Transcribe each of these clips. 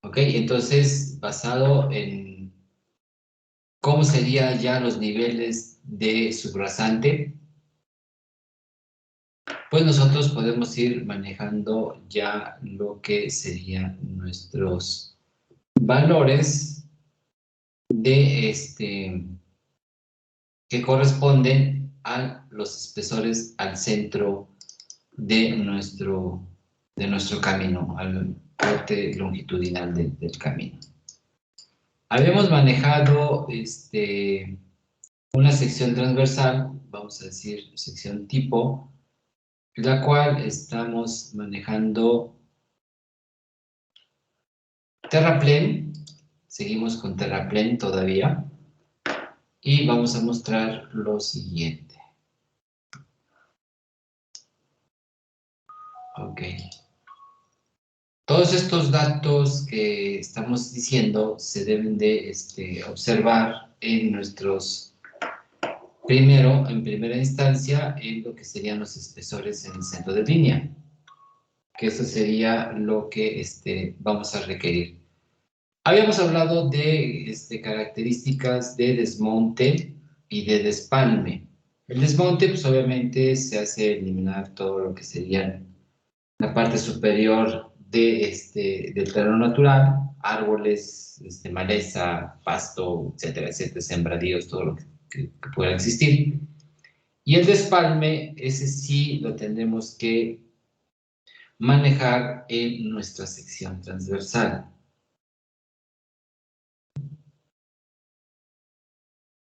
¿Ok? Entonces, basado en cómo serían ya los niveles de subrasante, pues nosotros podemos ir manejando ya lo que serían nuestros valores de que corresponden a los espesores al centro de nuestro camino, al corte longitudinal del camino. Habíamos manejado una sección transversal, vamos a decir sección tipo, la cual estamos manejando terraplén, seguimos con terraplén todavía, y vamos a mostrar lo siguiente. Ok. Todos estos datos que estamos diciendo se deben de observar en nuestros, primero, en primera instancia, en lo que serían los espesores en el centro de línea, que eso sería lo que vamos a requerir. Habíamos hablado de características de desmonte y de despalme. El desmonte, pues obviamente, se hace eliminar todo lo que serían la parte superior del terreno natural, árboles, maleza, pasto, etcétera, etcétera, sembradíos, todo lo que pueda existir. Y el despalme, ese sí lo tendremos que manejar en nuestra sección transversal.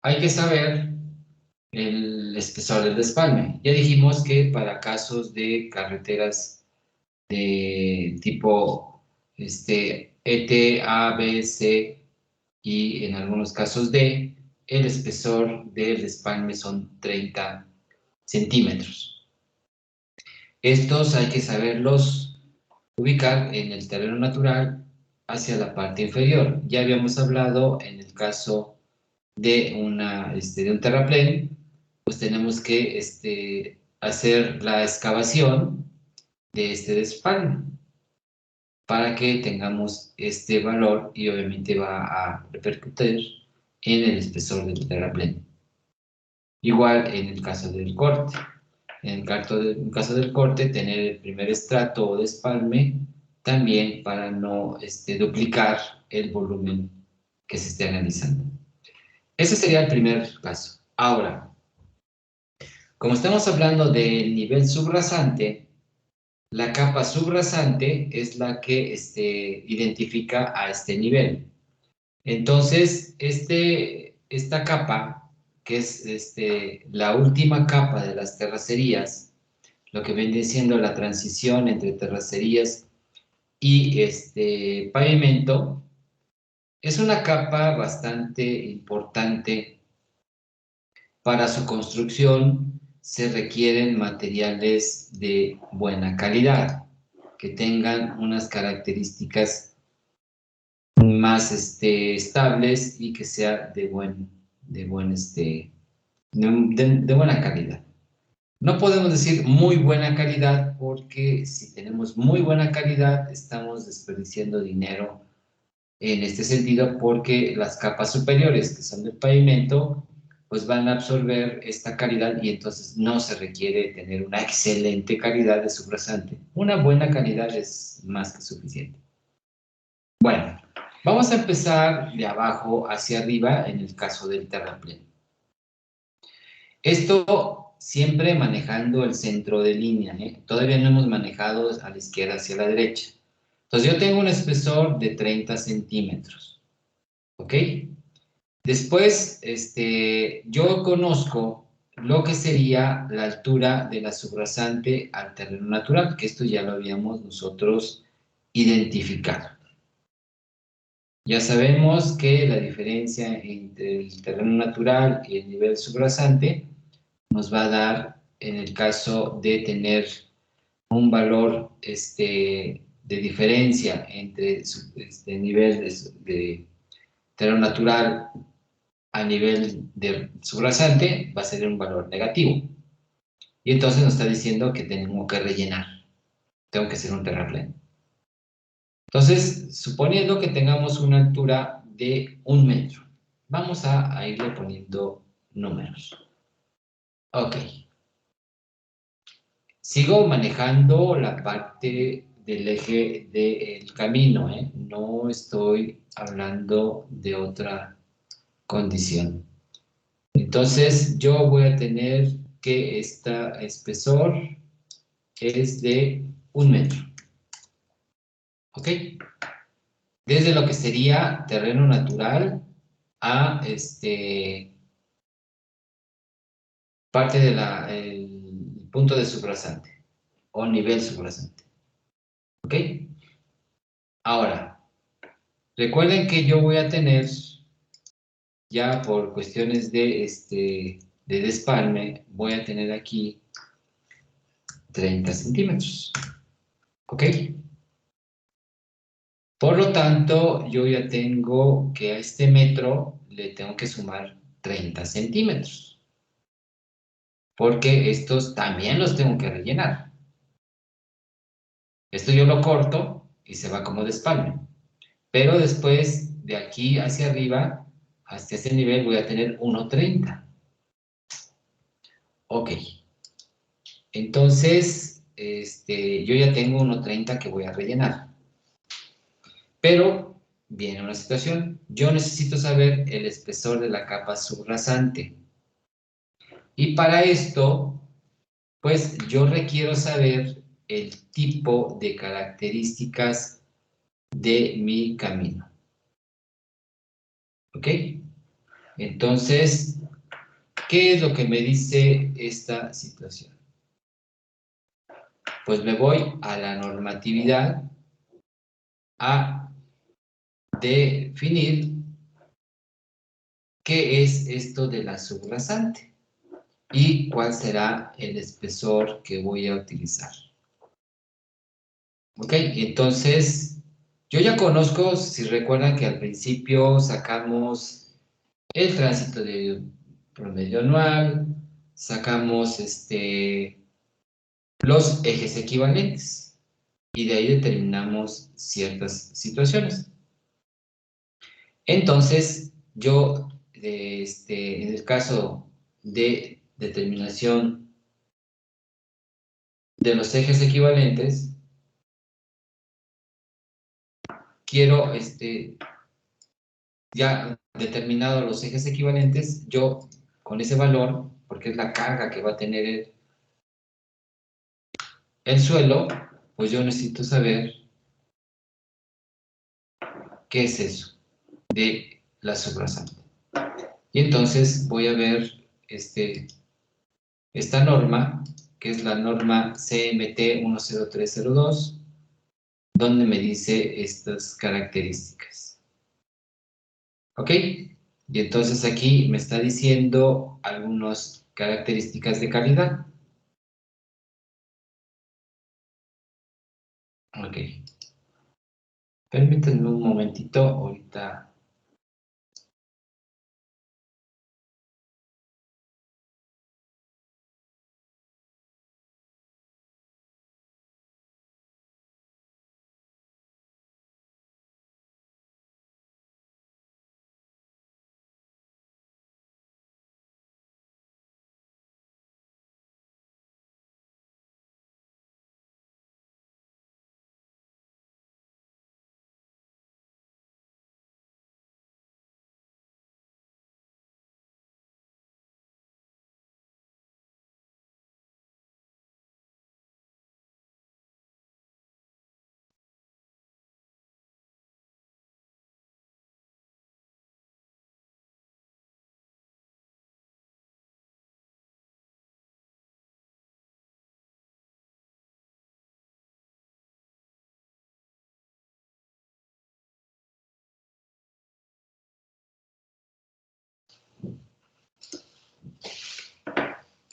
Hay que saber el espesor del despalme. Ya dijimos que para casos de carreteras de tipo ET, A, B, C y en algunos casos D, el espesor del despalme son 30 centímetros. Estos hay que saberlos ubicar en el terreno natural hacia la parte inferior. Ya habíamos hablado en el caso de un terraplén, pues tenemos que hacer la excavación de este despalme para que tengamos este valor y obviamente va a repercutir en el espesor del terraplén. Igual en el caso del corte. En el caso del corte, tener el primer estrato o despalme también para no duplicar el volumen que se esté analizando. Ese sería el primer caso. Ahora, como estamos hablando del nivel subrasante, la capa subrasante es la que identifica a este nivel. Entonces, esta capa, que es la última capa de las terracerías, lo que viene siendo la transición entre terracerías y pavimento, es una capa bastante importante. Para su construcción se requieren materiales de buena calidad, que tengan unas características más estables y que sea de buena calidad. No podemos decir muy buena calidad porque si tenemos muy buena calidad estamos desperdiciando dinero en este sentido porque las capas superiores que son del pavimento pues van a absorber esta calidad y entonces no se requiere tener una excelente calidad de subrasante. Una buena calidad es más que suficiente. Bueno, vamos a empezar de abajo hacia arriba en el caso del terraplén. Esto siempre manejando el centro de línea, ¿eh? Todavía no hemos manejado a la izquierda hacia la derecha. Entonces yo tengo un espesor de 30 centímetros, ¿ok? Después, yo conozco lo que sería la altura de la subrasante al terreno natural, que esto ya lo habíamos nosotros identificado. Ya sabemos que la diferencia entre el terreno natural y el nivel subrasante nos va a dar, en el caso de tener un valor de diferencia entre el nivel de terreno natural a nivel de subrasante, va a ser un valor negativo. Y entonces nos está diciendo que tengo que rellenar, tengo que hacer un terraplén. Entonces, suponiendo que tengamos una altura de 1 metro, vamos a irle poniendo números. Ok. Sigo manejando la parte del eje del camino, ¿eh? No estoy hablando de otra condición. Entonces, yo voy a tener que este espesor es de 1 metro. ¿Ok? Desde lo que sería terreno natural a parte del punto de subrasante o nivel subrasante. ¿Ok? Ahora, recuerden que yo voy a tener, ya por cuestiones de despalme, voy a tener aquí 30 centímetros. ¿Ok? Por lo tanto, yo ya tengo que a este metro le tengo que sumar 30 centímetros. Porque estos también los tengo que rellenar. Esto yo lo corto y se va como despalme. Pero después, de aquí hacia arriba, hasta ese nivel, voy a tener 1,30. Ok. Entonces, yo ya tengo 1,30 que voy a rellenar. Pero viene una situación. Yo necesito saber el espesor de la capa subrasante. Y para esto, pues yo requiero saber el tipo de características de mi camino. ¿Ok? Entonces, ¿qué es lo que me dice esta situación? Pues me voy a la normatividad a definir qué es esto de la subrasante y cuál será el espesor que voy a utilizar. ¿Ok? Entonces, yo ya conozco, si recuerdan que al principio sacamos el tránsito de promedio anual, sacamos los ejes equivalentes y de ahí determinamos ciertas situaciones. Entonces, yo, en el caso de determinación de los ejes equivalentes, quiero, ya determinado los ejes equivalentes, yo con ese valor, porque es la carga que va a tener el suelo, pues yo necesito saber qué es eso de la subrasante. Y entonces voy a ver esta norma, que es la norma CMT 10302, donde me dice estas características. ¿Ok? Y entonces aquí me está diciendo algunas características de calidad. Ok. Permítanme un momentito, ahorita.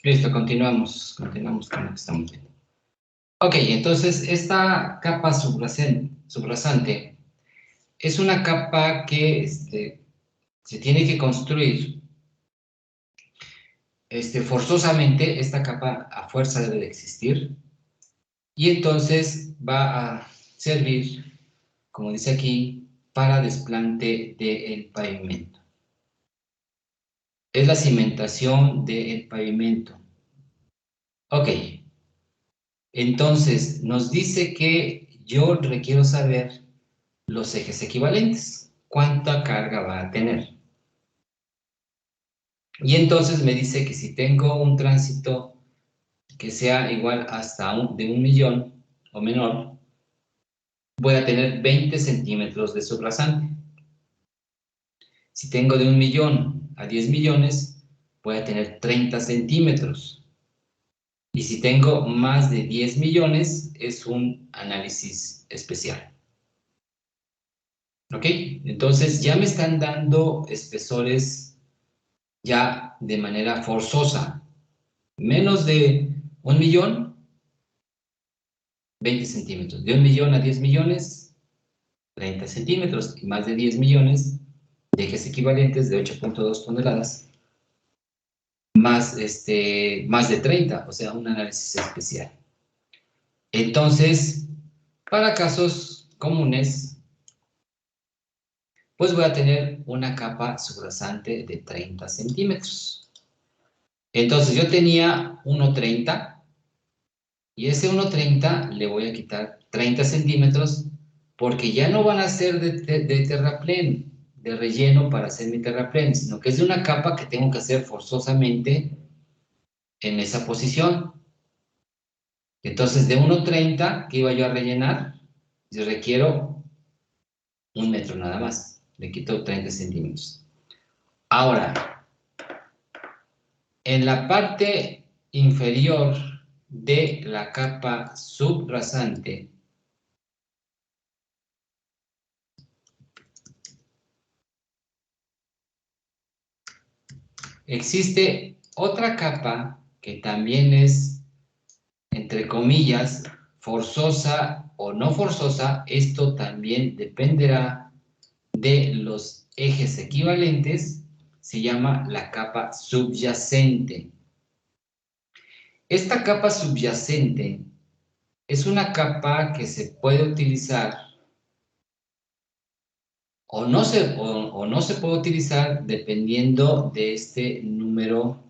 Listo, continuamos con lo que estamos viendo. Ok, entonces esta capa subrasante es una capa que se tiene que construir. Forzosamente, esta capa a fuerza debe de existir y entonces va a servir como dice aquí, para desplante del pavimento. Es la cimentación del pavimento. Ok. Entonces, nos dice que yo requiero saber los ejes equivalentes. ¿Cuánta carga va a tener? Y entonces me dice que si tengo un tránsito que sea igual hasta de 1 millón o menor, voy a tener 20 centímetros de subrasante. Si tengo de 1 millón a 10 millones, voy a tener 30 centímetros. Y si tengo más de 10 millones, es un análisis especial. ¿Ok? Entonces ya me están dando espesores ya de manera forzosa. Menos de 1 millón, 20 centímetros. De 1 millón a 10 millones, 30 centímetros. Y más de 10 millones de ejes equivalentes de 8.2 toneladas. Más de 30, o sea, un análisis especial. Entonces, para casos comunes, pues voy a tener una capa subrasante de 30 centímetros. Entonces, yo tenía 1.30 y ese 1.30 le voy a quitar 30 centímetros porque ya no van a ser de terraplén, de relleno para hacer mi terraplén, sino que es de una capa que tengo que hacer forzosamente en esa posición. Entonces, de 1.30 que iba yo a rellenar, yo requiero 1 metro nada más. Le quito 30 centímetros. Ahora, en la parte inferior de la capa subrasante, existe otra capa que también es, entre comillas, forzosa o no forzosa. Esto también dependerá de los ejes equivalentes. Se llama la capa subyacente. Esta capa subyacente es una capa que se puede utilizar o no se puede utilizar dependiendo de este número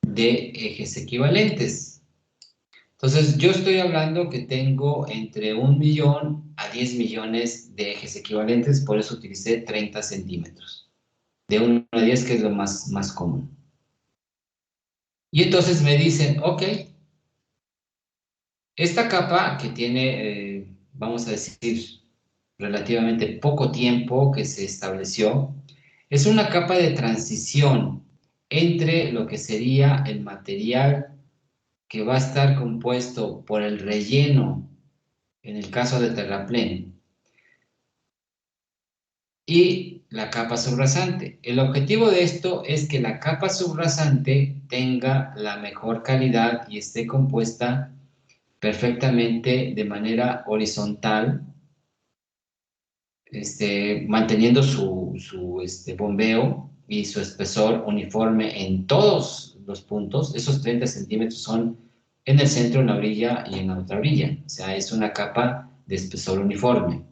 de ejes equivalentes. Entonces, yo estoy hablando que tengo entre 1 millón a 10 millones de ejes equivalentes, por eso utilicé 30 centímetros. De 1 a 10, que es lo más común. Y entonces me dicen, ok, esta capa que tiene, vamos a decir, relativamente poco tiempo que se estableció, es una capa de transición entre lo que sería el material que va a estar compuesto por el relleno, en el caso de terraplén, y la capa subrasante. El objetivo de esto es que la capa subrasante tenga la mejor calidad y esté compuesta perfectamente de manera horizontal, manteniendo su bombeo y su espesor uniforme en todos los puntos. Esos 30 centímetros son en el centro, en la orilla y en la otra orilla. O sea, es una capa de espesor uniforme.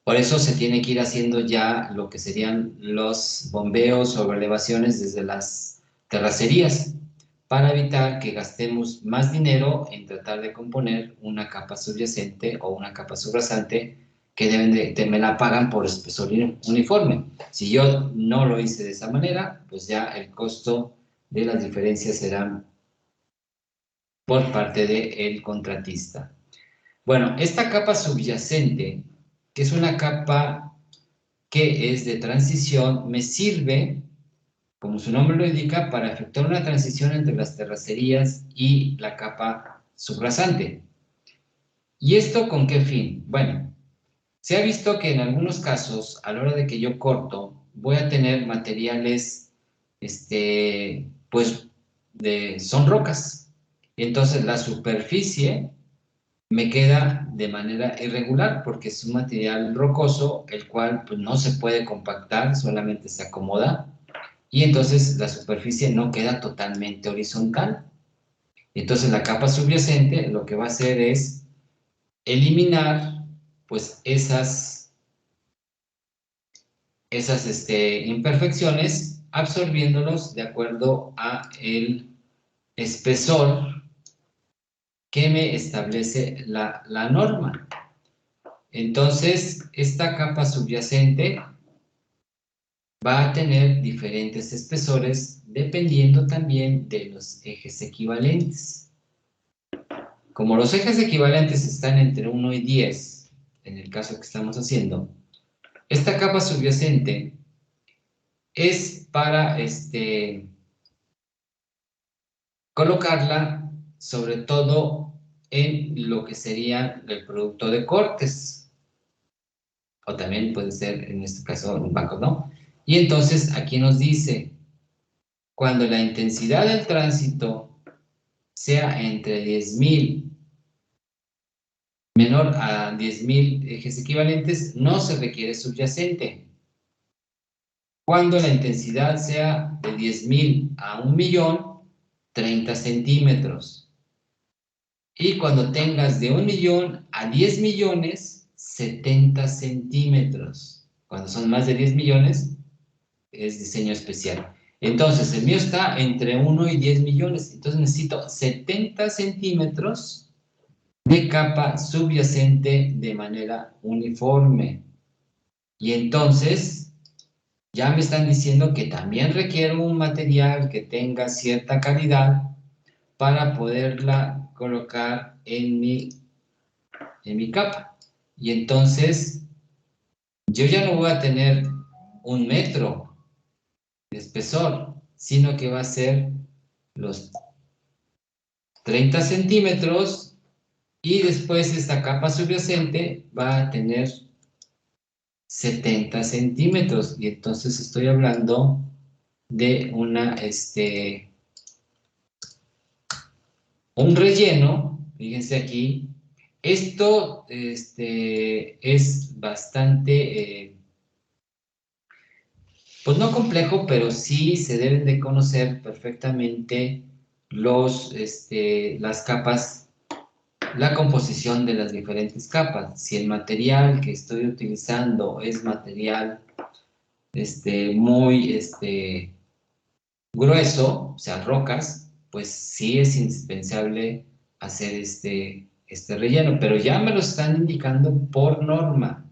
Por eso se tiene que ir haciendo ya lo que serían los bombeos o elevaciones desde las terracerías, para evitar que gastemos más dinero en tratar de componer una capa subyacente o una capa subrasante que me la pagan por espesor uniforme. Si yo no lo hice de esa manera, pues ya el costo de las diferencias será por parte del contratista. Bueno, esta capa subyacente, que es una capa que es de transición, me sirve, como su nombre lo indica, para efectuar una transición entre las terracerías y la capa subrasante. ¿Y esto con qué fin? Bueno, se ha visto que en algunos casos, a la hora de que yo corto, voy a tener materiales, pues, son rocas. Entonces, la superficie me queda de manera irregular porque es un material rocoso, el cual pues, no se puede compactar, solamente se acomoda, y entonces la superficie no queda totalmente horizontal. Entonces la capa subyacente lo que va a hacer es eliminar pues esas imperfecciones, absorbiéndolos de acuerdo a el espesor que me establece la norma. Entonces, esta capa subyacente va a tener diferentes espesores dependiendo también de los ejes equivalentes. Como los ejes equivalentes están entre 1 y 10, en el caso que estamos haciendo, esta capa subyacente es para colocarla sobre todo en lo que sería el producto de cortes, o también puede ser en este caso en bancos, ¿no? Y entonces aquí nos dice, cuando la intensidad del tránsito sea entre 10.000 menor a 10.000 ejes equivalentes, no se requiere subyacente. Cuando la intensidad sea de 10.000 a 1.000.000, 30 centímetros. Y cuando tengas de 1.000.000 a 10 millones, 70 centímetros. Cuando son más de 10 millones, es diseño especial. Entonces, el mío está entre 1 y 10 millones. Entonces necesito 70 centímetros de capa subyacente de manera uniforme. Y entonces, ya me están diciendo que también requiero un material que tenga cierta calidad para poderla colocar en mi capa. Y entonces, yo ya no voy a tener 1 metro de espesor, sino que va a ser los 30 centímetros y después esta capa subyacente va a tener 70 centímetros. Y entonces estoy hablando de un relleno, fíjense aquí. Esto es bastante, pues no complejo, pero sí se deben de conocer perfectamente las capas, la composición de las diferentes capas. Si el material que estoy utilizando es material muy grueso, o sea, rocas, pues sí es indispensable hacer este relleno, pero ya me lo están indicando por norma.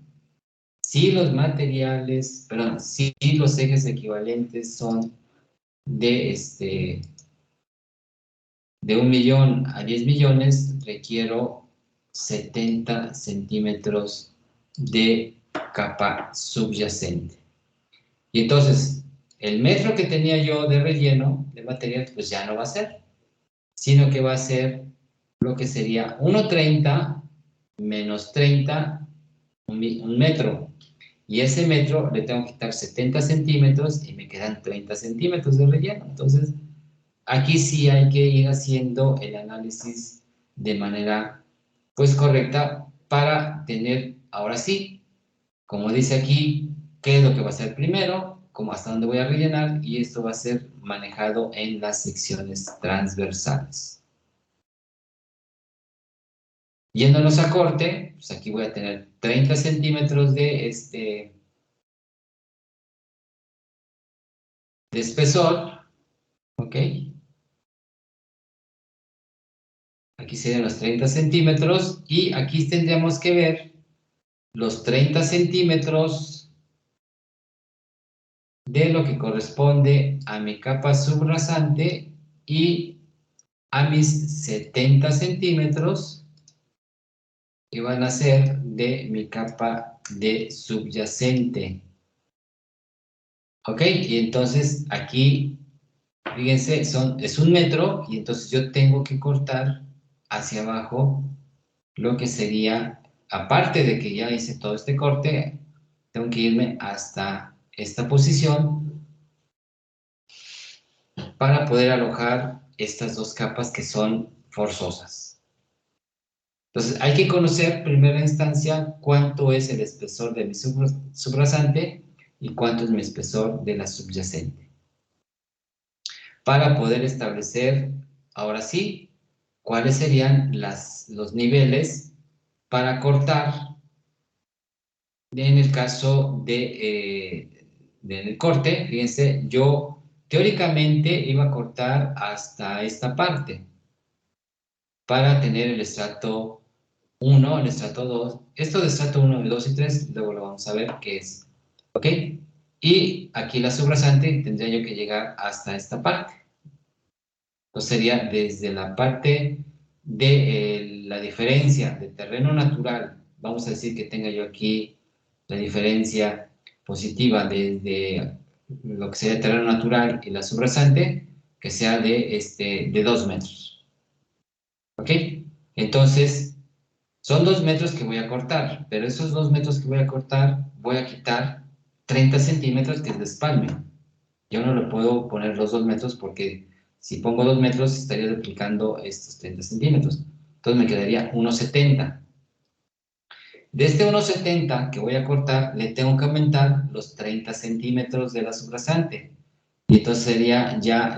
Si los materiales, perdón, si los ejes equivalentes son de 1.000.000 a 10 millones, requiero 70 centímetros de capa subyacente. Y entonces, el metro que tenía yo de relleno de material, pues ya no va a ser, sino que va a ser lo que sería 1,30 menos 30, un metro. Y ese metro le tengo que quitar 70 centímetros y me quedan 30 centímetros de relleno. Entonces, aquí sí hay que ir haciendo el análisis de manera, pues, correcta para tener, ahora sí, como dice aquí, qué es lo que va a ser primero, cómo hasta dónde voy a rellenar, y esto va a ser manejado en las secciones transversales. Yéndonos a corte, pues aquí voy a tener 30 centímetros de espesor, ¿ok? Aquí serían los 30 centímetros, y aquí tendríamos que ver los 30 centímetros de lo que corresponde a mi capa subrasante y a mis 70 centímetros que van a ser de mi capa de subyacente. ¿Ok? Y entonces aquí, fíjense, es 1 metro, y entonces yo tengo que cortar hacia abajo lo que sería, aparte de que ya hice todo este corte, tengo que irme hasta esta posición para poder alojar estas dos capas que son forzosas. Entonces, hay que conocer en primera instancia cuánto es el espesor de mi subrasante y cuánto es mi espesor de la subyacente, para poder establecer, ahora sí, cuáles serían los niveles para cortar en el caso del corte, fíjense, yo teóricamente iba a cortar hasta esta parte para tener el estrato 1, el estrato 2. Esto de estrato 1, 2 y 3, luego lo vamos a ver qué es. ¿Ok? Y aquí la subrasante tendría yo que llegar hasta esta parte. Entonces sería desde la parte de la diferencia de terreno natural, vamos a decir que tenga yo aquí la diferencia positiva desde lo que sería terreno natural y la subrasante, que sea de 2 metros. ¿Ok? Entonces, son 2 metros que voy a cortar, pero esos 2 metros que voy a cortar, voy a quitar 30 centímetros que es de espalme. Yo no le puedo poner los 2 metros porque si pongo 2 metros estaría duplicando estos 30 centímetros. Entonces me quedaría 1,70. De este 1,70 que voy a cortar, le tengo que aumentar los 30 centímetros de la subrasante. Y entonces sería ya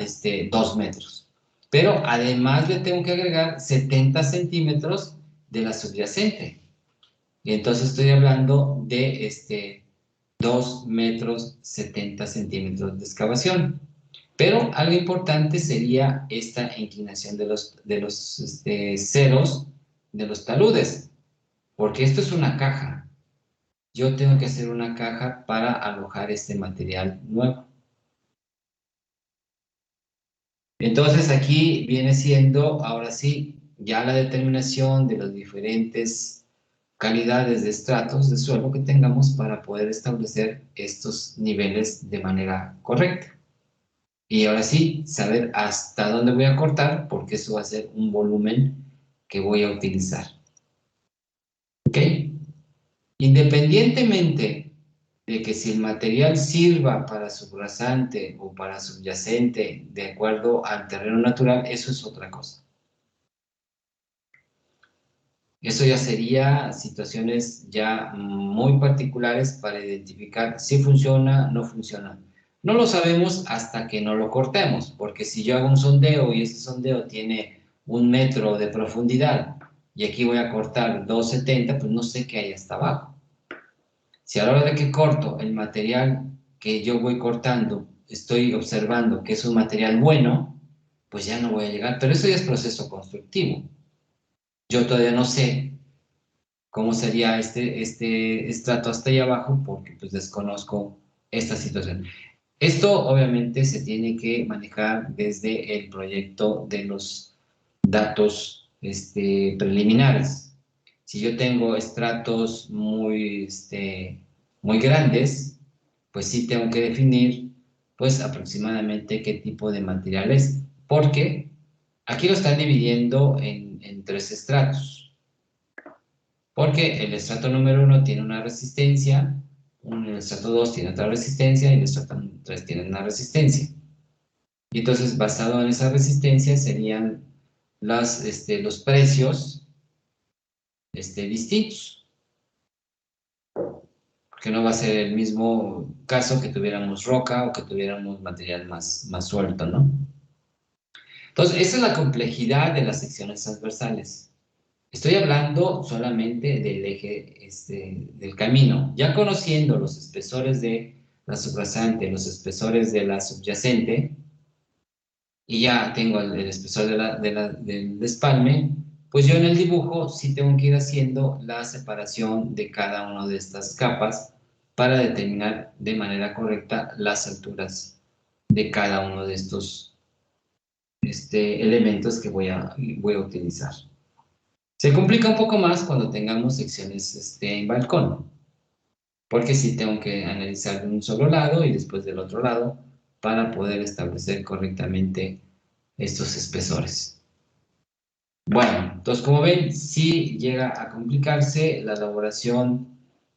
2 metros. Pero además le tengo que agregar 70 centímetros de la subyacente. Y entonces estoy hablando de 2 metros 70 centímetros de excavación. Pero algo importante sería esta inclinación de los ceros de los taludes, porque esto es una caja. Yo tengo que hacer una caja para alojar este material nuevo. Entonces aquí viene siendo, ahora sí, ya la determinación de las diferentes calidades de estratos de suelo que tengamos para poder establecer estos niveles de manera correcta. Y ahora sí, saber hasta dónde voy a cortar, porque eso va a ser un volumen que voy a utilizar. ¿Ok? Independientemente de que si el material sirva para subrasante o para subyacente de acuerdo al terreno natural, eso es otra cosa. Eso ya sería situaciones ya muy particulares para identificar si funciona, no funciona. No lo sabemos hasta que no lo cortemos, porque si yo hago un sondeo y ese sondeo tiene 1 metro de profundidad y aquí voy a cortar 2,70, pues no sé qué hay hasta abajo. Si a la hora de que corto el material que yo voy cortando, estoy observando que es un material bueno, pues ya no voy a llegar, pero eso ya es proceso constructivo. Yo todavía no sé cómo sería este estrato hasta ahí abajo, porque pues desconozco esta situación. Esto obviamente se tiene que manejar desde el proyecto de los datos preliminares. Si yo tengo estratos muy grandes, pues sí tengo que definir pues aproximadamente qué tipo de material es, porque aquí lo están dividiendo en 3 estratos. Porque el estrato número 1 tiene una resistencia, el estrato 2 tiene otra resistencia y el estrato 3 tiene una resistencia. Y entonces, basado en esa resistencia, serían los precios distintos. Porque no va a ser el mismo caso que tuviéramos roca o que tuviéramos material más suelto, ¿no? Entonces, esa es la complejidad de las secciones transversales. Estoy hablando solamente del eje del camino. Ya conociendo los espesores de la subrasante, los espesores de la subyacente, y ya tengo el espesor del espalme, pues yo en el dibujo sí tengo que ir haciendo la separación de cada una de estas capas para determinar de manera correcta las alturas de cada uno de estos elementos que voy a utilizar. Se complica un poco más cuando tengamos secciones en balcón, porque sí tengo que analizar de un solo lado y después del otro lado para poder establecer correctamente estos espesores. Bueno, entonces como ven, sí llega a complicarse la elaboración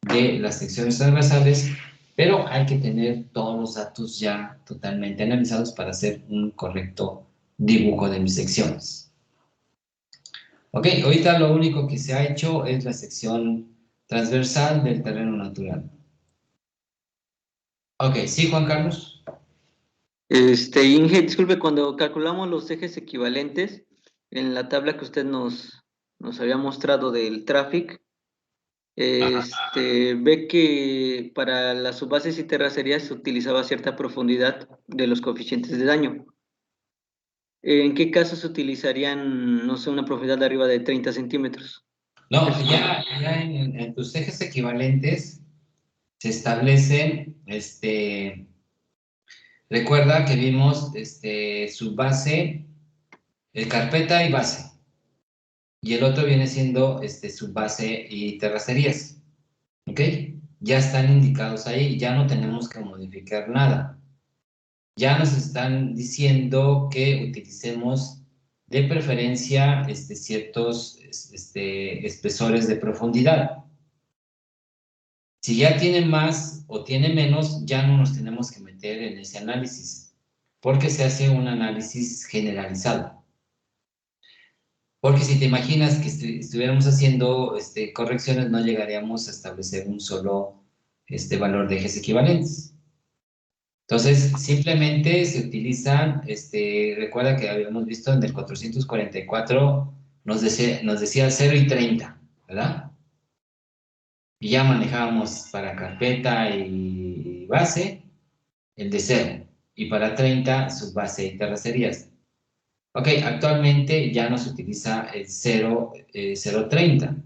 de las secciones transversales, pero hay que tener todos los datos ya totalmente analizados para hacer un correcto dibujo de mis secciones. Ok, ahorita lo único que se ha hecho es la sección transversal del terreno natural. Ok, sí, Juan Carlos. Inge, disculpe, cuando calculamos los ejes equivalentes, en la tabla que usted nos había mostrado del tráfico, ve que para las subbases y terracerías se utilizaba cierta profundidad de los coeficientes de daño. ¿En qué casos se utilizarían, no sé, una profundidad de arriba de 30 centímetros? No, ya en tus ejes equivalentes se establecen, recuerda que vimos subbase, carpeta y base, y el otro viene siendo subbase y terracerías, ¿ok? Ya están indicados ahí, ya no tenemos que modificar nada. Ya nos están diciendo que utilicemos de preferencia ciertos espesores de profundidad. Si ya tiene más o tiene menos, ya no nos tenemos que meter en ese análisis, porque se hace un análisis generalizado. Porque si te imaginas que estuviéramos haciendo correcciones, no llegaríamos a establecer un solo valor de ejes equivalentes. Entonces, simplemente se utilizan, recuerda que habíamos visto en el 444, nos decía 0 y 30, ¿verdad? Y ya manejábamos para carpeta y base el de 0, y para 30 subbase y terracerías. Ok, actualmente ya no se utiliza el 0.30.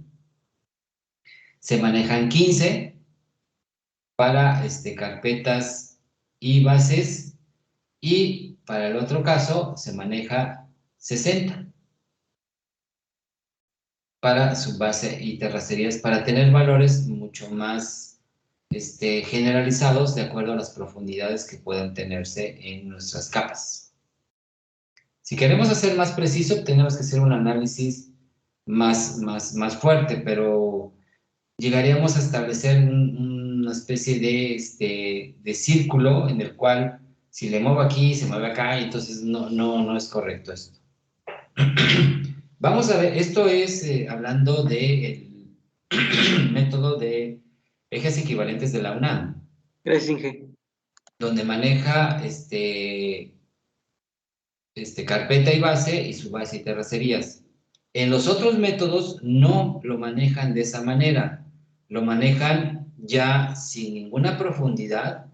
Se manejan 15 para carpetas y bases, y para el otro caso se maneja 60 para subbase y terracerías, para tener valores mucho más generalizados de acuerdo a las profundidades que puedan tenerse en nuestras capas. Si queremos hacer más preciso, tenemos que hacer un análisis más fuerte, pero llegaríamos a establecer una especie de círculo en el cual si le muevo aquí, se mueve acá, y entonces no es correcto esto. Vamos a ver, esto es hablando del método de ejes equivalentes de la UNAM. Gracias, Inge. Donde maneja carpeta y base y subbase y terracerías. En los otros métodos no lo manejan de esa manera, lo manejan ya sin ninguna profundidad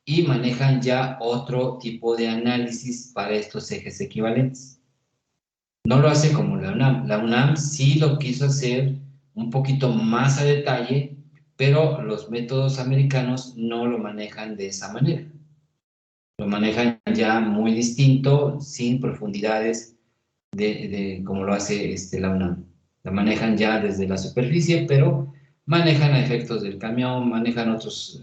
y manejan ya otro tipo de análisis para estos ejes equivalentes. No lo hace como la UNAM. La UNAM sí lo quiso hacer un poquito más a detalle, pero los métodos americanos no lo manejan de esa manera. Lo manejan ya muy distinto, sin profundidades como lo hace la UNAM. La manejan ya desde la superficie, pero manejan a efectos del camión, manejan otros,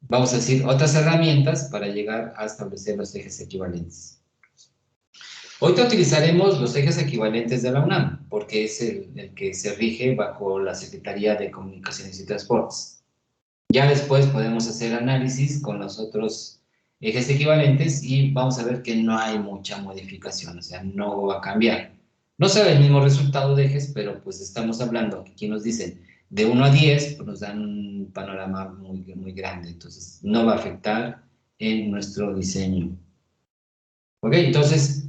vamos a decir, otras herramientas para llegar a establecer los ejes equivalentes. Hoy utilizaremos los ejes equivalentes de la UNAM, porque es el que se rige bajo la Secretaría de Comunicaciones y Transportes. Ya después podemos hacer análisis con los otros ejes equivalentes y vamos a ver que no hay mucha modificación, o sea, no va a cambiar. No será el mismo resultado de ejes, pero pues estamos hablando, aquí nos dicen de 1 a 10, pues nos dan un panorama muy grande, entonces no va a afectar en nuestro diseño. Ok, entonces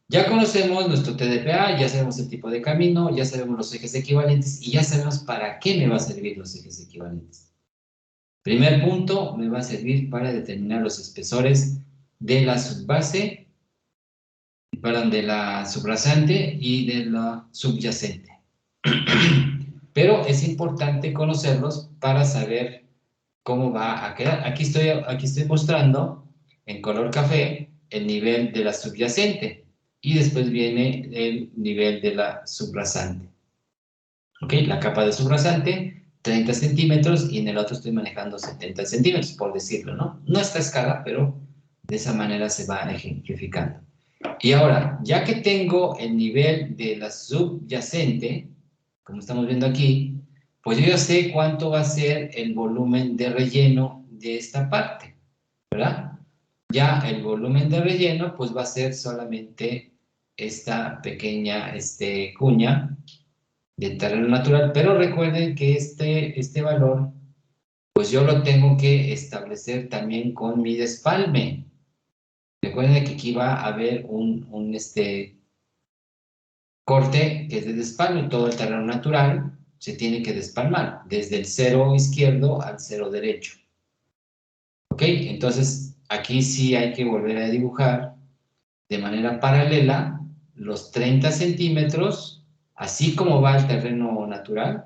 ya conocemos nuestro TDPA, ya sabemos el tipo de camino, ya sabemos los ejes equivalentes y ya sabemos para qué me va a servir los ejes equivalentes. Primer punto, me va a servir para determinar los espesores de la subbase, perdón, de la subrasante y de la subyacente. Pero es importante conocerlos para saber cómo va a quedar. Aquí estoy mostrando en color café el nivel de la subyacente y después viene el nivel de la subrasante. ¿Ok? La capa de subrasante, 30 centímetros, y en el otro estoy manejando 70 centímetros, por decirlo, ¿no? No está a escala, pero de esa manera se va ejemplificando. Y ahora, ya que tengo el nivel de la subyacente, como estamos viendo aquí, pues yo ya sé cuánto va a ser el volumen de relleno de esta parte, ¿verdad? Ya el volumen de relleno, pues va a ser solamente esta pequeña cuña del terreno natural, pero recuerden que este valor, pues yo lo tengo que establecer también con mi despalme. Recuerden que aquí va a haber un corte que es de despalme, todo el terreno natural, se tiene que despalmar, desde el cero izquierdo al cero derecho. ¿Ok? Entonces, aquí sí hay que volver a dibujar de manera paralela los 30 centímetros, así como va el terreno natural,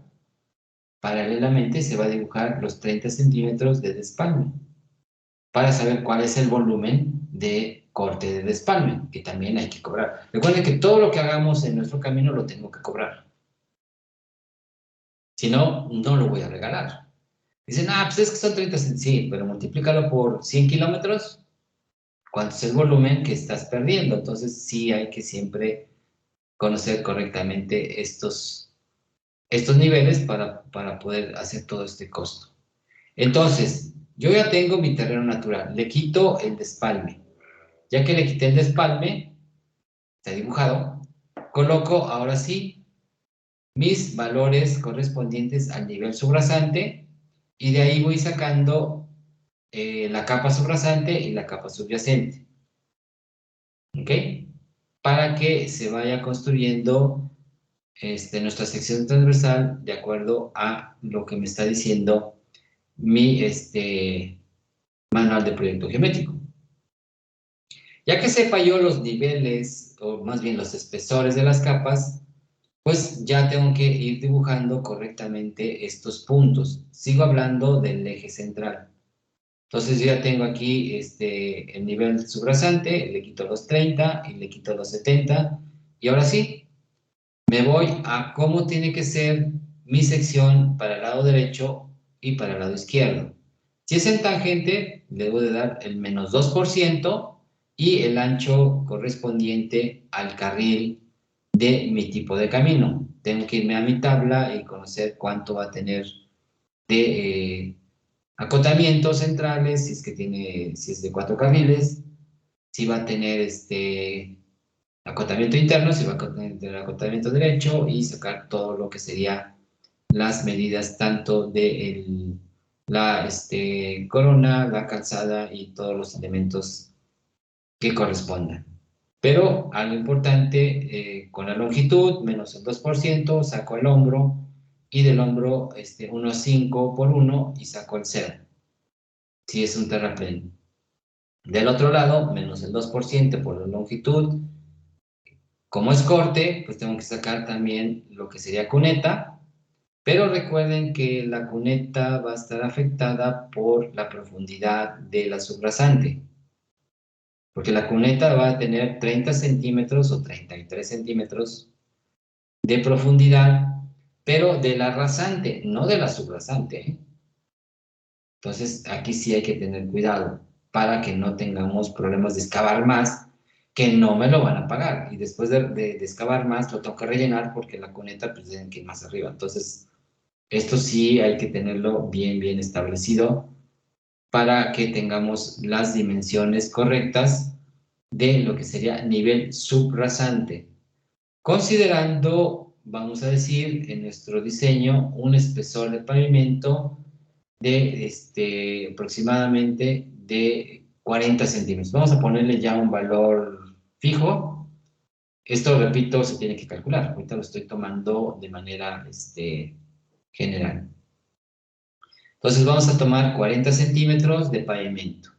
paralelamente se va a dibujar los 30 centímetros de despalme, para saber cuál es el volumen de corte de despalme, que también hay que cobrar. Recuerden que todo lo que hagamos en nuestro camino lo tengo que cobrar. Si no, no lo voy a regalar. Dicen, pues es que son 30 centímetros. Sí, pero multiplícalo por 100 kilómetros. ¿Cuánto es el volumen que estás perdiendo? Entonces, sí hay que siempre conocer correctamente estos niveles para poder hacer todo este costo. Entonces, yo ya tengo mi terreno natural. Le quito el despalme. Ya que le quité el despalme, está dibujado, coloco ahora sí mis valores correspondientes al nivel subrasante y de ahí voy sacando la capa subrasante y la capa subyacente. ¿Ok? Para que se vaya construyendo nuestra sección transversal de acuerdo a lo que me está diciendo mi manual de proyecto geométrico. Ya que sepa yo los niveles, o más bien los espesores de las capas, pues ya tengo que ir dibujando correctamente estos puntos. Sigo hablando del eje central. Entonces yo ya tengo aquí el nivel subrasante, le quito los 30 y le quito los 70. Y ahora sí, me voy a cómo tiene que ser mi sección para el lado derecho y para el lado izquierdo. Si es en tangente, debo de dar el menos 2% y el ancho correspondiente al carril de mi tipo de camino. Tengo que irme a mi tabla y conocer cuánto va a tener de acotamientos centrales, si es de 4 carriles, si va a tener acotamiento interno, si va a tener acotamiento derecho y sacar todo lo que sería las medidas tanto de la corona, la calzada y todos los elementos que correspondan. Pero algo importante, con la longitud, menos el 2%, saco el hombro y del hombro 1,5 por 1 y saco el 0, si es un terraplén. Del otro lado, menos el 2% por la longitud. Como es corte, pues tengo que sacar también lo que sería cuneta, pero recuerden que la cuneta va a estar afectada por la profundidad de la subrasante, porque la cuneta va a tener 30 centímetros o 33 centímetros de profundidad, pero de la rasante, no de la subrasante. Entonces, aquí sí hay que tener cuidado para que no tengamos problemas de excavar más, que no me lo van a pagar. Y después de excavar más, lo tengo que rellenar porque la cuneta, pues, tiene que ir más arriba. Entonces, esto sí hay que tenerlo bien, bien establecido para que tengamos las dimensiones correctas de lo que sería nivel subrasante. Considerando, vamos a decir, en nuestro diseño, un espesor de pavimento de aproximadamente de 40 centímetros. Vamos a ponerle ya un valor fijo. Esto, repito, se tiene que calcular. Ahorita lo estoy tomando de manera general. Entonces vamos a tomar 40 centímetros de pavimento.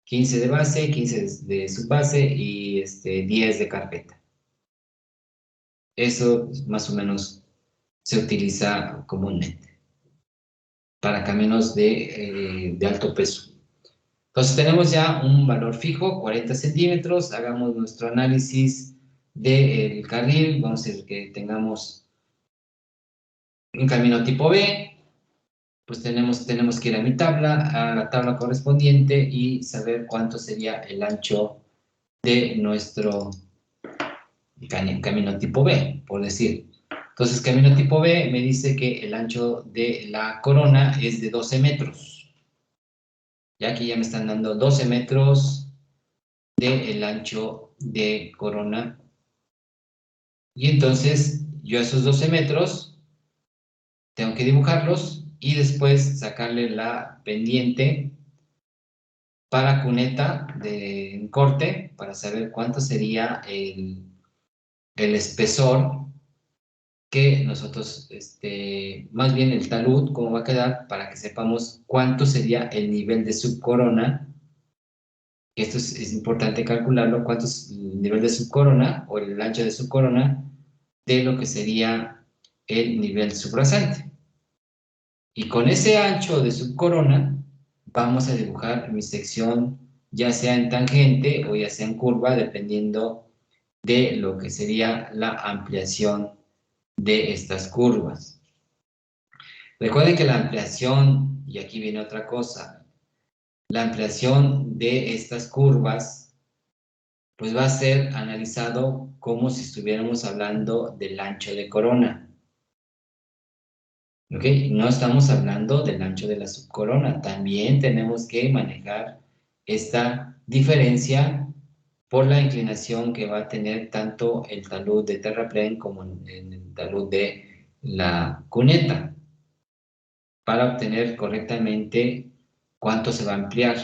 15 de base, 15 de subbase y 10 de carpeta. Eso más o menos se utiliza comúnmente para caminos de alto peso. Entonces tenemos ya un valor fijo, 40 centímetros. Hagamos nuestro análisis del carril. Vamos a decir que tengamos un camino tipo B. Pues tenemos que ir a la tabla correspondiente y saber cuánto sería el ancho de nuestro camino tipo B, por decir. Entonces, camino tipo B me dice que el ancho de la corona es de 12 metros. Ya aquí ya me están dando 12 metros del ancho de corona. Y entonces, yo esos 12 metros tengo que dibujarlos y después sacarle la pendiente para cuneta de corte para saber cuánto sería el espesor que nosotros, más bien el talud, cómo va a quedar, para que sepamos cuánto sería el nivel de subcorona. Esto es importante calcularlo, cuánto es el nivel de subcorona o el ancho de subcorona de lo que sería el nivel subrasante. Y con ese ancho de subcorona vamos a dibujar mi sección, ya sea en tangente o ya sea en curva, dependiendo de lo que sería la ampliación de estas curvas. Recuerden que la ampliación, y aquí viene otra cosa, la ampliación de estas curvas, pues va a ser analizado como si estuviéramos hablando del ancho de corona. ¿Ok? No estamos hablando del ancho de la subcorona. También tenemos que manejar esta diferencia por la inclinación que va a tener tanto el talud de terraplén como en el talud de la cuneta, para obtener correctamente cuánto se va a ampliar.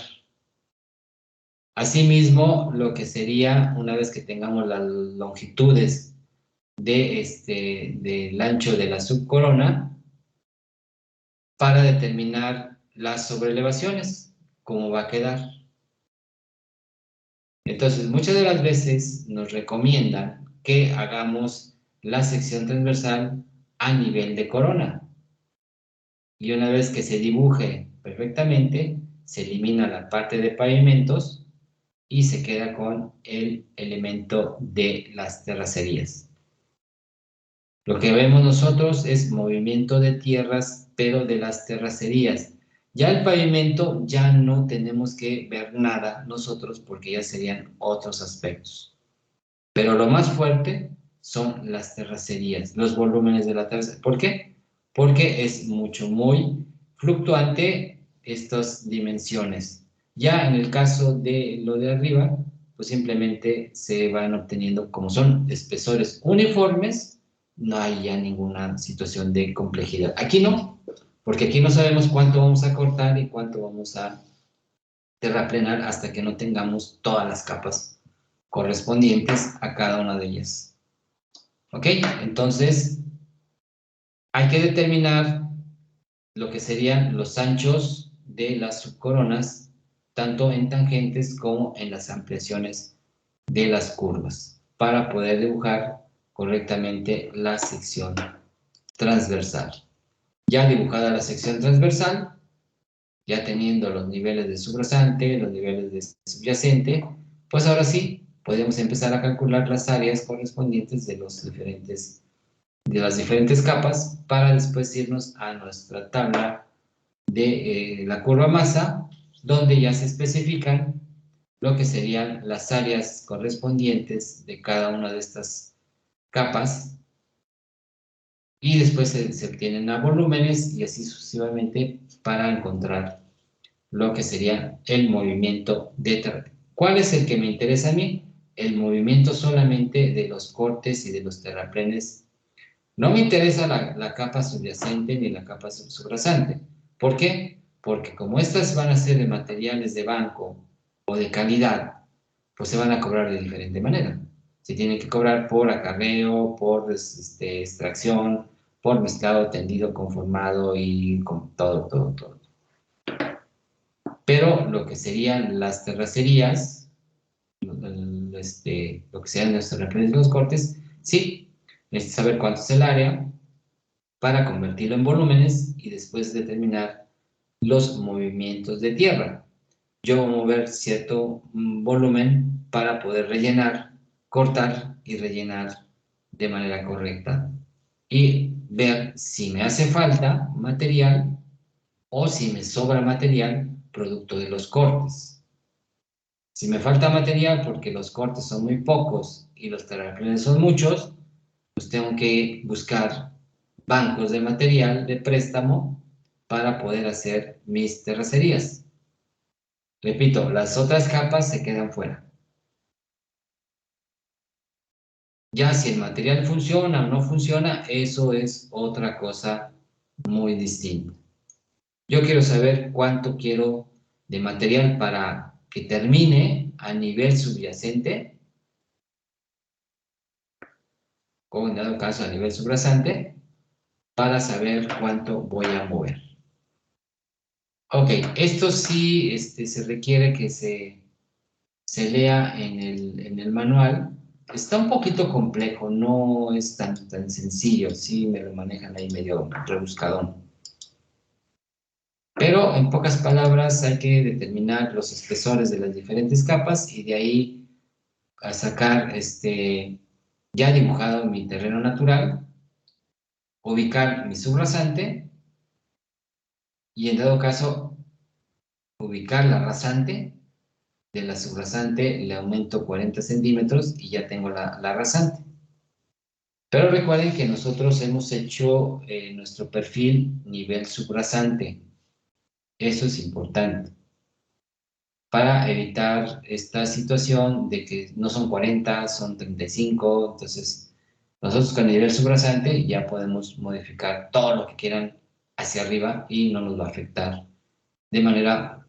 Asimismo, lo que sería, una vez que tengamos las longitudes del ancho de la subcorona, para determinar las sobrelevaciones, cómo va a quedar. Entonces, muchas de las veces nos recomiendan que hagamos la sección transversal a nivel de corona. Y una vez que se dibuje perfectamente, se elimina la parte de pavimentos y se queda con el elemento de las terracerías. Lo que vemos nosotros es movimiento de tierras, pero de las terracerías. Ya el pavimento ya no tenemos que ver nada nosotros porque ya serían otros aspectos. Pero lo más fuerte son las terracerías, los volúmenes de la terracería. ¿Por qué? Porque es muy fluctuante estas dimensiones. Ya en el caso de lo de arriba, pues simplemente se van obteniendo, como son espesores uniformes, no hay ya ninguna situación de complejidad. Aquí no, porque aquí no sabemos cuánto vamos a cortar y cuánto vamos a terraplenar hasta que no tengamos todas las capas correspondientes a cada una de ellas. ¿Ok? Entonces, hay que determinar lo que serían los anchos de las subcoronas, tanto en tangentes como en las ampliaciones de las curvas, para poder dibujar correctamente la sección transversal. Ya dibujada la sección transversal, ya teniendo los niveles de subrasante, los niveles de subyacente, pues ahora sí, podemos empezar a calcular las áreas correspondientes de las diferentes capas para después irnos a nuestra tabla de la curva masa, donde ya se especifican lo que serían las áreas correspondientes de cada una de estas capas y después se obtienen a volúmenes y así sucesivamente para encontrar lo que sería el movimiento de terraplén. ¿Cuál es el que me interesa a mí? El movimiento solamente de los cortes y de los terraplenes. No me interesa la capa subyacente ni la capa subrasante. ¿Por qué? Porque como estas van a ser de materiales de banco o de calidad, pues se van a cobrar de diferente manera. Se tienen que cobrar por acarreo, por extracción, por mezclado, tendido, conformado y con todo. Pero lo que serían las terracerías, lo que sean los terraplenes y los cortes, sí, necesito saber cuánto es el área para convertirlo en volúmenes y después determinar los movimientos de tierra. Yo voy a mover cierto volumen para poder rellenar, cortar y rellenar de manera correcta y ver si me hace falta material o si me sobra material producto de los cortes. Si me falta material porque los cortes son muy pocos y los terraplenes son muchos, pues tengo que buscar bancos de material de préstamo para poder hacer mis terracerías. Repito, las otras capas se quedan fuera. Ya si el material funciona o no funciona, eso es otra cosa muy distinta. Yo quiero saber cuánto quiero de material para que termine a nivel subyacente o en dado caso a nivel subrasante, para saber cuánto voy a mover. Ok, esto sí se requiere que se lea en el manual. Está un poquito complejo, no es tan sencillo, sí me lo manejan ahí medio rebuscadón. Pero en pocas palabras hay que determinar los espesores de las diferentes capas y de ahí a sacar ya dibujado mi terreno natural, ubicar mi subrasante y en dado caso ubicar la rasante. De la subrasante le aumento 40 centímetros y ya tengo la rasante. Pero recuerden que nosotros hemos hecho nuestro perfil nivel subrasante. Eso es importante para evitar esta situación de que no son 40, son 35. Entonces, nosotros con el nivel subrasante ya podemos modificar todo lo que quieran hacia arriba y no nos va a afectar de manera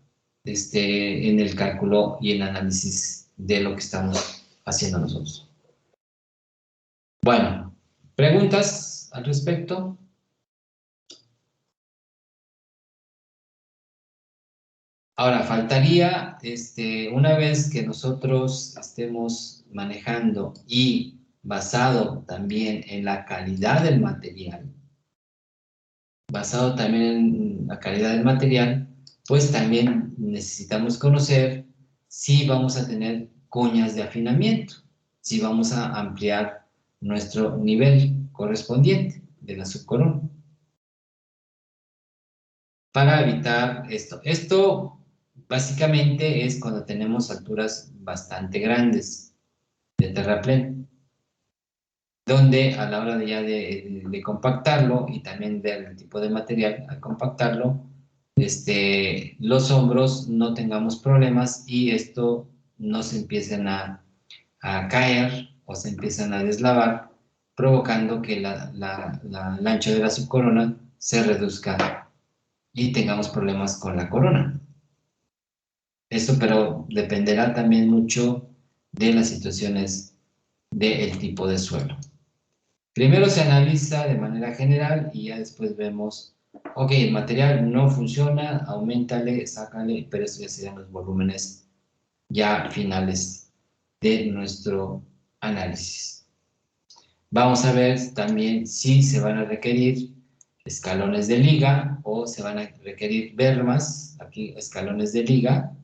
en el cálculo y el análisis de lo que estamos haciendo nosotros. Bueno, ¿preguntas al respecto? Ahora, faltaría, una vez que nosotros estemos manejando y basado también en la calidad del material, pues también necesitamos conocer si vamos a tener cuñas de afinamiento, si vamos a ampliar nuestro nivel correspondiente de la subcorona. Para evitar esto. Esto básicamente es cuando tenemos alturas bastante grandes de terraplén, donde a la hora de ya de compactarlo y también del tipo de material, al compactarlo, los hombros no tengamos problemas y esto no se empiecen a caer o se empiezan a deslavar, provocando que el ancho de la subcorona se reduzca y tengamos problemas con la corona. Esto, pero dependerá también mucho de las situaciones del tipo de suelo. Primero se analiza de manera general y ya después vemos, ok, el material no funciona, auméntale, sácale, pero eso ya serían los volúmenes ya finales de nuestro análisis. Vamos a ver también si se van a requerir escalones de liga o se van a requerir bermas, aquí escalones de liga,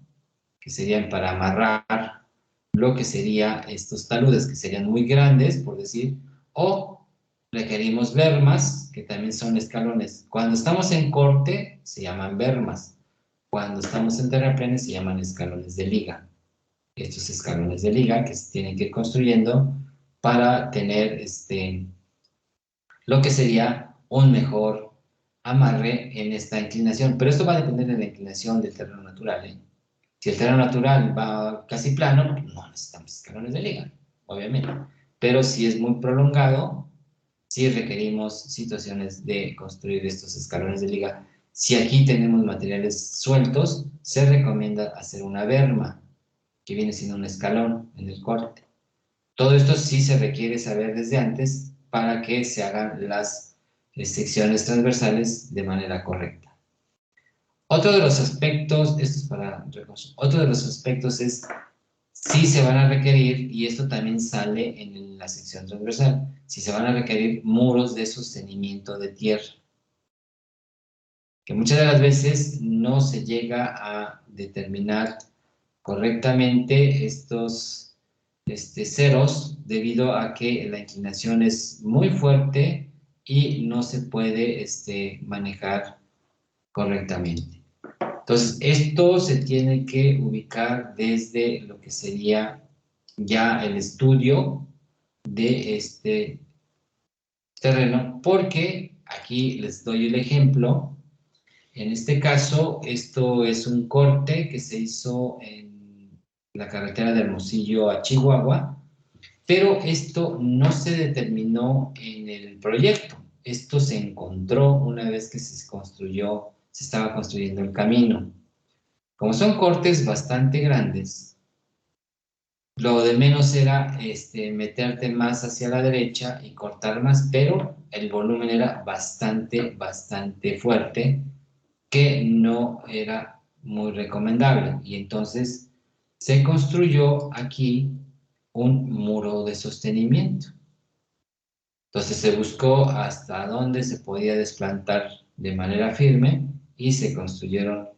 que serían para amarrar lo que sería estos taludes, que serían muy grandes, por decir, o requerimos bermas, que también son escalones. Cuando estamos en corte, se llaman bermas. Cuando estamos en terraplén, se llaman escalones de liga. Estos escalones de liga que se tienen que ir construyendo para tener lo que sería un mejor amarre en esta inclinación. Pero esto va a depender de la inclinación del terreno natural, ¿eh? Si el terreno natural va casi plano, no necesitamos escalones de liga, obviamente. Pero si es muy prolongado, sí requerimos situaciones de construir estos escalones de liga. Si aquí tenemos materiales sueltos, se recomienda hacer una berma, que viene siendo un escalón en el corte. Todo esto sí se requiere saber desde antes para que se hagan las secciones transversales de manera correcta. Otro de los aspectos, esto es para otro de los aspectos es si se van a requerir, y esto también sale en la sección transversal, si se van a requerir muros de sostenimiento de tierra, que muchas de las veces no se llega a determinar correctamente estos ceros debido a que la inclinación es muy fuerte y no se puede manejar correctamente. Entonces, esto se tiene que ubicar desde lo que sería ya el estudio de este terreno, porque aquí les doy el ejemplo. En este caso, esto es un corte que se hizo en la carretera de Hermosillo a Chihuahua, pero esto no se determinó en el proyecto. Esto se encontró una vez que se estaba construyendo el camino. Como son cortes bastante grandes, Lo de menos era meterte más hacia la derecha y cortar más, pero el volumen era bastante fuerte, que no era muy recomendable. Y entonces se construyó aquí un muro de sostenimiento. Entonces se buscó hasta dónde se podía desplantar de manera firme y se construyeron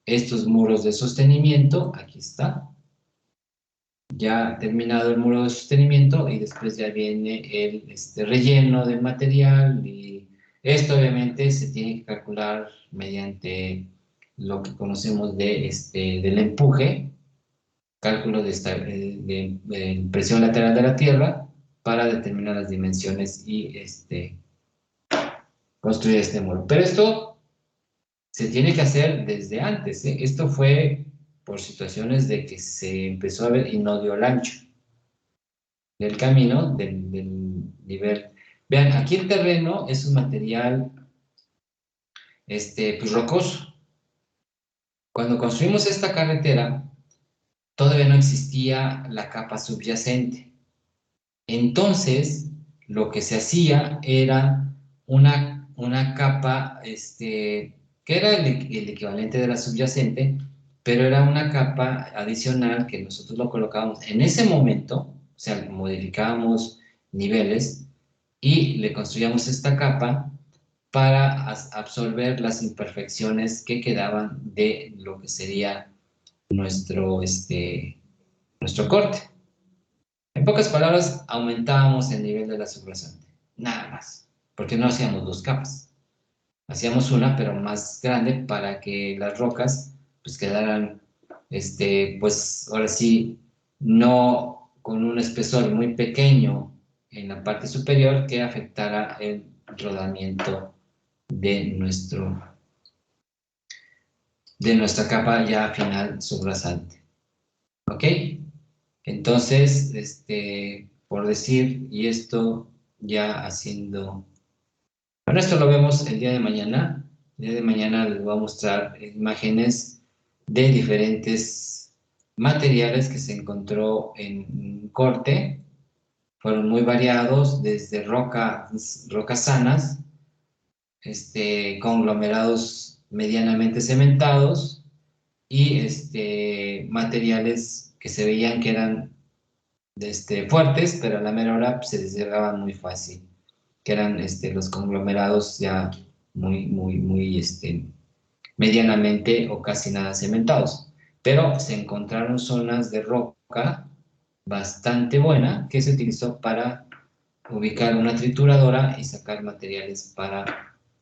estos muros de sostenimiento. Aquí está, ya terminado el muro de sostenimiento, y después ya viene el relleno del material, y esto obviamente se tiene que calcular mediante lo que conocemos del empuje, cálculo de presión lateral de la Tierra, para determinar las dimensiones y construir este muro. Pero esto se tiene que hacer desde antes, ¿eh? Esto fue por situaciones de que se empezó a ver y no dio el ancho del camino, del nivel. Vean, aquí el terreno es un material pues rocoso. Cuando construimos esta carretera, todavía no existía la capa subyacente. Entonces, lo que se hacía era una capa, que era el equivalente de la subyacente, pero era una capa adicional que nosotros lo colocábamos en ese momento, o sea, modificábamos niveles y le construíamos esta capa para absorber las imperfecciones que quedaban de lo que sería nuestro corte. En pocas palabras, aumentábamos el nivel de la subrasante, nada más, porque no hacíamos dos capas. Hacíamos una, pero más grande, para que las rocas pues quedaran, pues ahora sí, no con un espesor muy pequeño en la parte superior que afectara el rodamiento de nuestra capa ya final subrasante. ¿Ok? Entonces, por decir, y esto ya haciendo... Bueno, esto lo vemos el día de mañana. El día de mañana les voy a mostrar imágenes de diferentes materiales que se encontró en corte. Fueron muy variados, desde rocas sanas, conglomerados medianamente cementados, y materiales que se veían que eran fuertes, pero a la mera hora se desgarraban muy fácil, que eran los conglomerados ya muy medianamente o casi nada cementados. Pero se encontraron zonas de roca bastante buena que se utilizó para ubicar una trituradora y sacar materiales para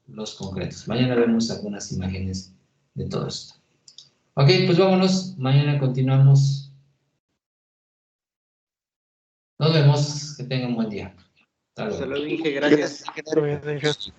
los concretos. Mañana vemos algunas imágenes de todo esto. Ok, pues vámonos. Mañana continuamos. Nos vemos. Que tengan un buen día. Hasta luego. Hasta luego, Inge, gracias. Muy bien, Inge.